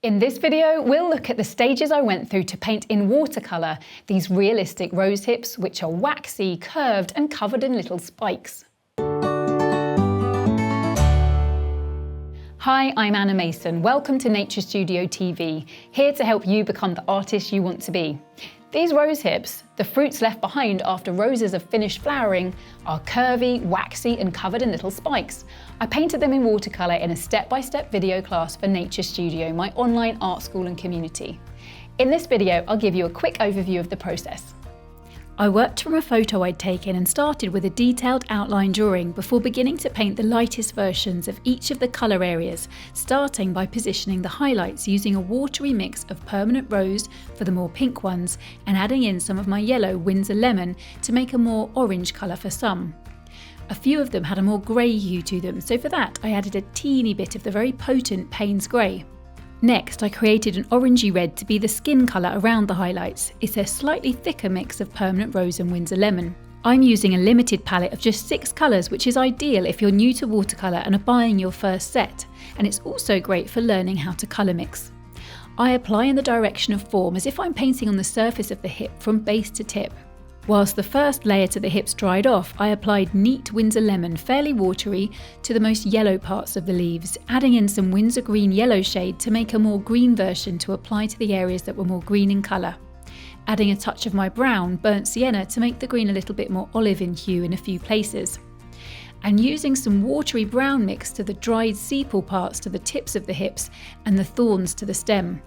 In this video, we'll look at the stages I went through to paint in watercolour these realistic rose hips, which are waxy, curved and covered in little spikes. Hi, I'm Anna Mason. Welcome to Nature Studio TV, here to help you become the artist you want to be. These rose hips, the fruits left behind after roses have finished flowering, are curvy, waxy and covered in little spikes. I painted them in watercolour in a step-by-step video class for Nature Studio, my online art school and community. In this video, I'll give you a quick overview of the process. I worked from a photo I'd taken and started with a detailed outline drawing before beginning to paint the lightest versions of each of the colour areas, starting by positioning the highlights using a watery mix of permanent rose for the more pink ones and adding in some of my yellow Winsor lemon to make a more orange colour for some. A few of them had a more grey hue to them, so for that I added a teeny bit of the very potent Payne's Grey. Next, I created an orangey red to be the skin colour around the highlights. It's a slightly thicker mix of permanent rose and Winsor lemon. I'm using a limited palette of just 6 colours, which is ideal if you're new to watercolour and are buying your first set, and it's also great for learning how to colour mix. I apply in the direction of form as if I'm painting on the surface of the hip from base to tip. Whilst the first layer to the hips dried off, I applied neat Winsor lemon, fairly watery, to the most yellow parts of the leaves, adding in some Winsor green yellow shade to make a more green version to apply to the areas that were more green in colour. Adding a touch of my brown, burnt sienna, to make the green a little bit more olive in hue in a few places. And using some watery brown mix to the dried sepal parts to the tips of the hips and the thorns to the stem,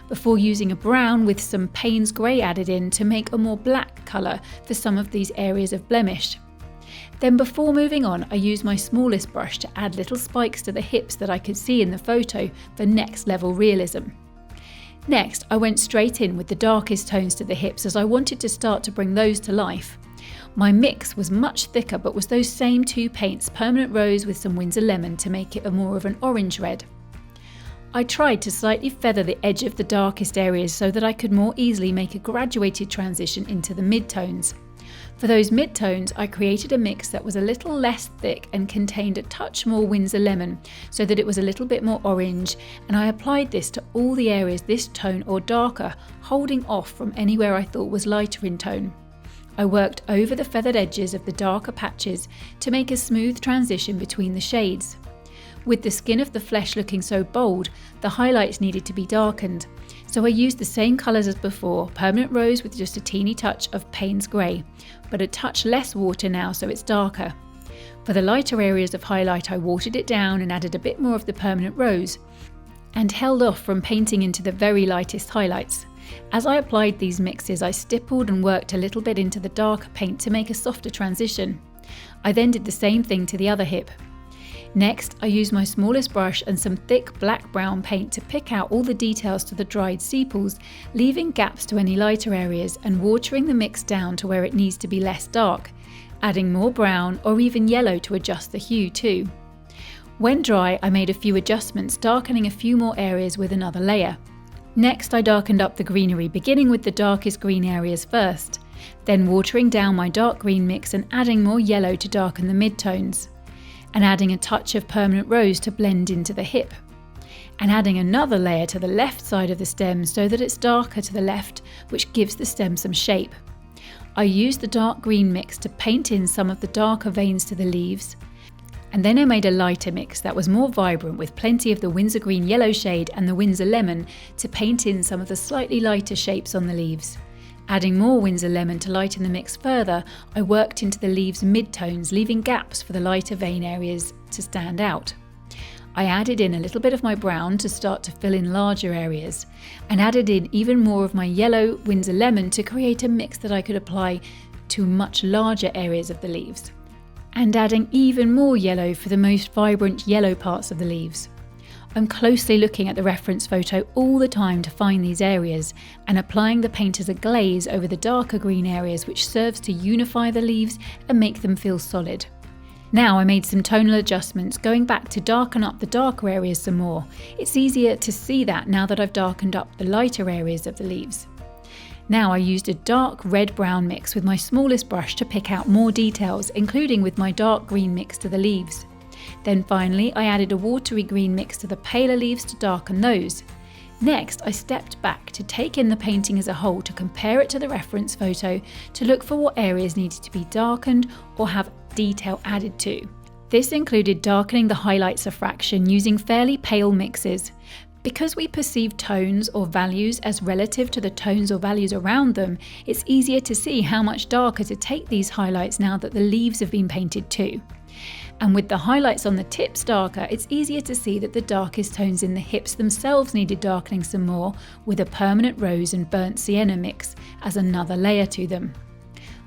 before using a brown with some Payne's Grey added in to make a more black colour for some of these areas of blemish. Then before moving on, I used my smallest brush to add little spikes to the hips that I could see in the photo for next level realism. Next, I went straight in with the darkest tones to the hips as I wanted to start to bring those to life. My mix was much thicker, but was those same 2 paints, permanent rose with some Winsor lemon, to make it a more of an orange red. I tried to slightly feather the edge of the darkest areas so that I could more easily make a graduated transition into the midtones. For those midtones, I created a mix that was a little less thick and contained a touch more Winsor lemon so that it was a little bit more orange, and I applied this to all the areas this tone or darker, holding off from anywhere I thought was lighter in tone. I worked over the feathered edges of the darker patches to make a smooth transition between the shades. With the skin of the flesh looking so bold, the highlights needed to be darkened, so I used the same colours as before, permanent rose with just a teeny touch of Payne's Grey, but a touch less water now so it's darker. For the lighter areas of highlight, I watered it down and added a bit more of the permanent rose, and held off from painting into the very lightest highlights. As I applied these mixes, I stippled and worked a little bit into the darker paint to make a softer transition. I then did the same thing to the other hip. Next, I used my smallest brush and some thick black-brown paint to pick out all the details to the dried sepals, leaving gaps to any lighter areas and watering the mix down to where it needs to be less dark, adding more brown or even yellow to adjust the hue too. When dry, I made a few adjustments, darkening a few more areas with another layer. Next, I darkened up the greenery, beginning with the darkest green areas first, then watering down my dark green mix and adding more yellow to darken the midtones, and adding a touch of permanent rose to blend into the hip, and adding another layer to the left side of the stem so that it's darker to the left, which gives the stem some shape. I used the dark green mix to paint in some of the darker veins to the leaves, and then I made a lighter mix that was more vibrant with plenty of the Winsor green yellow shade and the Winsor lemon to paint in some of the slightly lighter shapes on the leaves. Adding more Winsor lemon to lighten the mix further, I worked into the leaves' midtones, leaving gaps for the lighter vein areas to stand out. I added in a little bit of my brown to start to fill in larger areas, and added in even more of my yellow Winsor lemon to create a mix that I could apply to much larger areas of the leaves, and adding even more yellow for the most vibrant yellow parts of the leaves. I'm closely looking at the reference photo all the time to find these areas and applying the paint as a glaze over the darker green areas, which serves to unify the leaves and make them feel solid. Now I made some tonal adjustments, going back to darken up the darker areas some more. It's easier to see that now that I've darkened up the lighter areas of the leaves. Now I used a dark red-brown mix with my smallest brush to pick out more details, including with my dark green mix to the leaves. Then finally I added a watery green mix to the paler leaves to darken those. Next, I stepped back to take in the painting as a whole to compare it to the reference photo to look for what areas needed to be darkened or have detail added to. This included darkening the highlights a fraction using fairly pale mixes. Because we perceive tones or values as relative to the tones or values around them, it's easier to see how much darker to take these highlights now that the leaves have been painted too. And with the highlights on the tips darker, it's easier to see that the darkest tones in the hips themselves needed darkening some more, with a permanent rose and burnt sienna mix as another layer to them.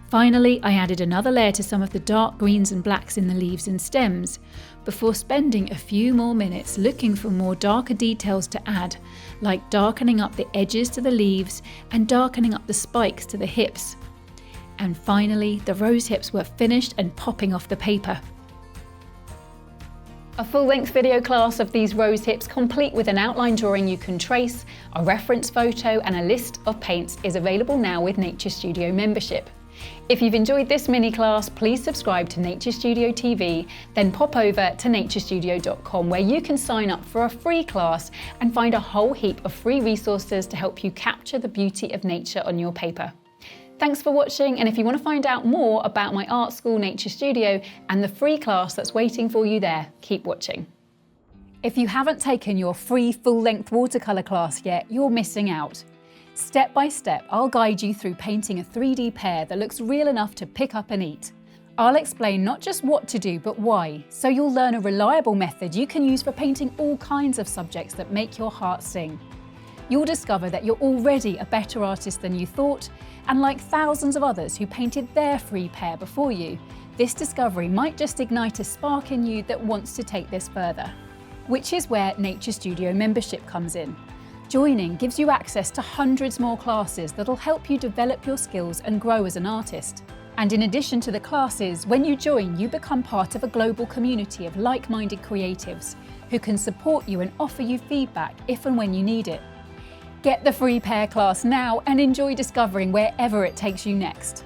Finally, I added another layer to some of the dark greens and blacks in the leaves and stems, before spending a few more minutes looking for more darker details to add, like darkening up the edges to the leaves and darkening up the spikes to the hips. And finally, the rose hips were finished and popping off the paper. A full-length video class of these rose hips, complete with an outline drawing you can trace, a reference photo and a list of paints, is available now with Nature Studio membership. If you've enjoyed this mini class, please subscribe to Nature Studio TV, then pop over to naturestudio.com where you can sign up for a free class and find a whole heap of free resources to help you capture the beauty of nature on your paper. Thanks for watching, and if you want to find out more about my art school Nature Studio and the free class that's waiting for you there, keep watching. If you haven't taken your free full-length watercolour class yet, you're missing out. Step by step, I'll guide you through painting a 3D pear that looks real enough to pick up and eat. I'll explain not just what to do, but why, so you'll learn a reliable method you can use for painting all kinds of subjects that make your heart sing. You'll discover that you're already a better artist than you thought, and like thousands of others who painted their free pear before you, this discovery might just ignite a spark in you that wants to take this further. Which is where Nature Studio membership comes in. Joining gives you access to hundreds more classes that'll help you develop your skills and grow as an artist. And in addition to the classes, when you join, you become part of a global community of like-minded creatives who can support you and offer you feedback if and when you need it. Get the free pear class now and enjoy discovering wherever it takes you next.